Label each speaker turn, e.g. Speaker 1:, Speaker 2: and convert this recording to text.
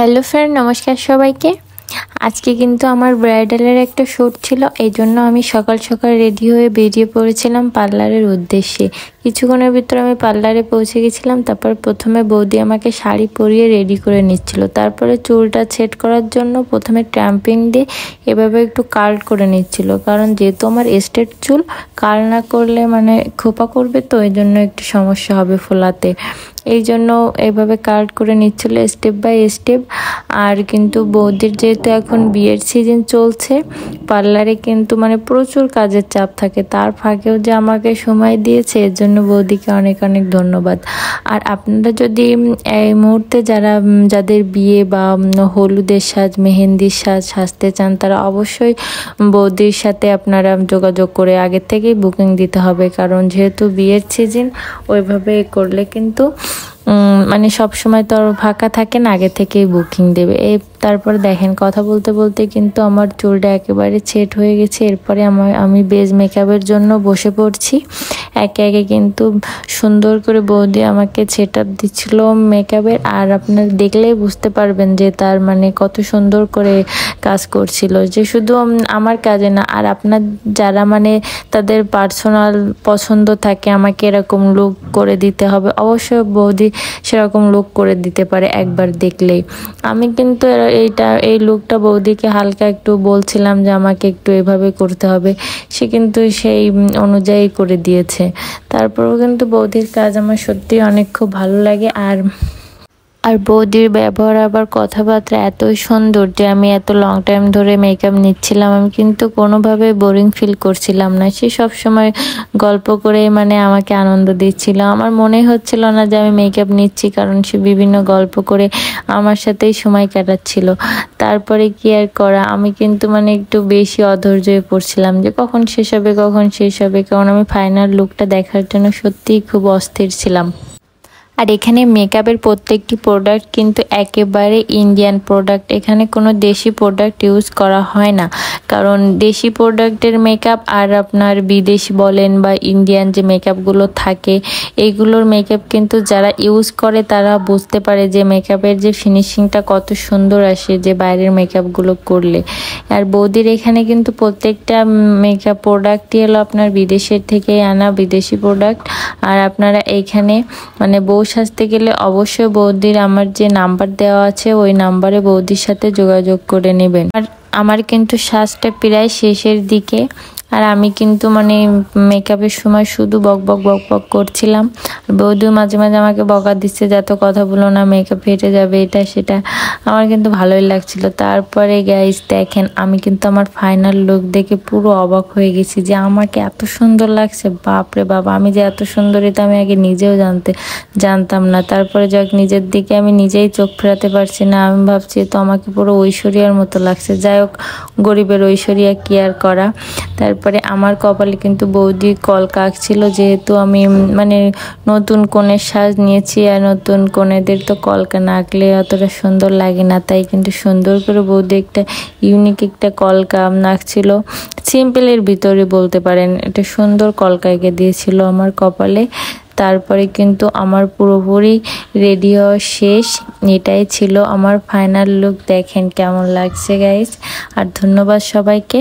Speaker 1: Hello friend, নমস্কার সবাইকে। আজকে কিন্তু আমার ব্রাইডালের একটা শ্যুট ছিল, এই জন্য আমি সকাল সকাল রেডি হয়ে বেরিয়ে পড়েছিলাম পার্লারের উদ্দেশ্যে। কিছুক্ষণের ভিতরে আমি পার্লারে পৌঁছে গেছিলাম। তারপর প্রথমে বৌদি আমাকে শাড়ি পরিয়ে রেডি করে নিচ্ছিল, তারপরে চুলটা সেট করার জন্য প্রথমে ট্র্যাম্পিং দিয়ে এভাবে একটু কার্ল করে নিচ্ছিল, কারণ যেহেতু আমার স্ট্রেট চুল, কার্ল না করলে মানে খোপা করবে, তো এই জন্য একটু সমস্যা হবে ফোলাতে। এই জন্য এইভাবে কাট করে নিচ্ছিল স্টেপ বাই স্টেপ। আর কিন্তু বৌদির যেহেতু এখন বিয়ের সিজন চলছে, পার্লারে কিন্তু মানে প্রচুর কাজের চাপ থাকে, তার ফাঁকেও যে আমাকে সময় দিয়েছে, এর জন্য বৌদিকে অনেক অনেক ধন্যবাদ। আর আপনারা যদি এই মুহূর্তে যাদের বিয়ে বা হলুদের সাজ, মেহেন্দির সাজ সাজতে চান, তারা অবশ্যই বৌদির সাথে আপনারা যোগাযোগ করে আগের থেকেই বুকিং দিতে হবে, কারণ যেহেতু বিয়ের সিজন, ওইভাবে করলে কিন্তু মানে সব সময় তো আর ফাঁকা থাকে না, আগে থেকেই বুকিং দেবে। তারপর দেখেন, কথা বলতে বলতে কিন্তু আমার চুলটা একেবারে সেট হয়ে গেছে। এরপরে আমি বেজ মেকআপের জন্য বসে পড়ছি। একে একে কিন্তু সুন্দর করে বৌদি আমাকে সেট আপ দিচ্ছিল মেকআপের। আর আপনারা দেখলেই বুঝতে পারবেন যে তার মানে কত সুন্দর করে কাজ করছিল, যে শুধু আমার কাজে না, আর আপনার যারা মানে তাদের পার্সোনাল পছন্দ থাকে আমাকে এরকম লুক করে দিতে হবে, অবশ্যই বৌদি সেরকম লুক করে দিতে পারে একবার দেখলেই। আমি কিন্তু এই লুকটা বৌদিকে হালকা একটু বলছিলাম যে আমাকে একটু এভাবে করতে হবে, সে কিন্তু সেই অনুযায়ী করে দিয়েছে। তারপরেও কিন্তু বৌদির কাজ আমার সত্যি অনেক খুব ভালো লাগে। আর বৌদির ব্যবহার আবার কথাবার্তা এতই সুন্দর যে আমি এত লং টাইম ধরে মেকআপ নিচ্ছিলাম, আমি কিন্তু কোনোভাবে বোরিং ফিল করছিলাম না। সে সবসময় গল্প করে মানে আমাকে আনন্দ দিচ্ছিল, আমার মনে হচ্ছিল না যে আমি মেকআপ নিচ্ছি, কারণ সে বিভিন্ন গল্প করে আমার সাথেই সময় কাটাচ্ছিল। তারপরে কি আর করা, আমি কিন্তু মানে একটু বেশি অধৈর্য হয়ে পড়ছিলাম যে কখন শেষ হবে, কারণ আমি ফাইনাল লুকটা দেখার জন্য সত্যিই খুব অস্থির ছিলাম। আর এখানে মেকআপের প্রত্যেকটি প্রোডাক্ট কিন্তু একেবারে ইন্ডিয়ান প্রোডাক্ট, এখানে কোনো দেশি প্রোডাক্ট ইউজ করা হয় না, কারণ দেশি প্রোডাক্টের মেকআপ আর আপনার বিদেশি বলেন বা ইন্ডিয়ান যে মেকআপগুলো থাকে, এইগুলোর মেকআপ কিন্তু যারা ইউজ করে তারা বুঝতে পারে যে মেকআপের যে ফিনিশিংটা কত সুন্দর আসে যে বাইরের মেকআপগুলো করলে। আর বৌদির এখানে কিন্তু প্রত্যেকটা মেকআপ প্রোডাক্টই হলো আপনার বিদেশের থেকে আনা বিদেশি প্রোডাক্ট। আর আপনারা এইখানে মানে বউ সাজতে গেলে অবশ্যই বৌদির আমার যে নাম্বার দেওয়া আছে, ওই নাম্বারে বৌদির সাথে যোগাযোগ করে নেবেন। আর আমার কিন্তু সাজটা প্রায় শেষের দিকে, আর আমি কিন্তু মানে মেকআপের সময় শুধু বক বক করছিলাম। বৌদিও মাঝে মাঝে আমাকে বকা দিচ্ছে যে এত কথা বলো না, মেকআপ ফেটে যাবে, এটা সেটা। আমার কিন্তু ভালোই লাগছিল। তারপরে গাইস দেখেন, আমি কিন্তু আমার ফাইনাল লুক দেখে পুরো অবাক হয়ে গেছি যে আমাকে এত সুন্দর লাগছে। বাপরে বাপ, আমি যে এত সুন্দর এটা আমি আগে নিজেও জানতাম না। তারপরে যাক, নিজের দিকে আমি নিজেই চোখ ফেরাতে পারছি না, আমি ভাবছি তো আমাকে পুরো ঐশ্বরিয়ার মতো লাগছে। যাই হোক, গরিবের ঐশ্বরিয়া কি আর করা। তারপরে আমার কপালে কিন্তু বৌদি কলকা আঁকছিল, যেহেতু আমি মানে নতুন কনের সাজ নিয়েছি, আর নতুন কনেদের তো কলকা না আঁকলে অতটা সুন্দর লাগে না, তাই কিন্তু সুন্দর করে বৌদি একটা ইউনিক একটা কলকা আঁকছিল, সিম্পলের ভিতরে বলতে পারেন, এটা সুন্দর কলকা এঁকে দিয়েছিল আমার কপালে। তারপরে কিন্তু আমার পুরোপুরি রেডি হওয়া শেষ, এটাই ছিল আমার ফাইনাল লুক। দেখেন কেমন লাগছে গাইস, আর ধন্যবাদ সবাইকে।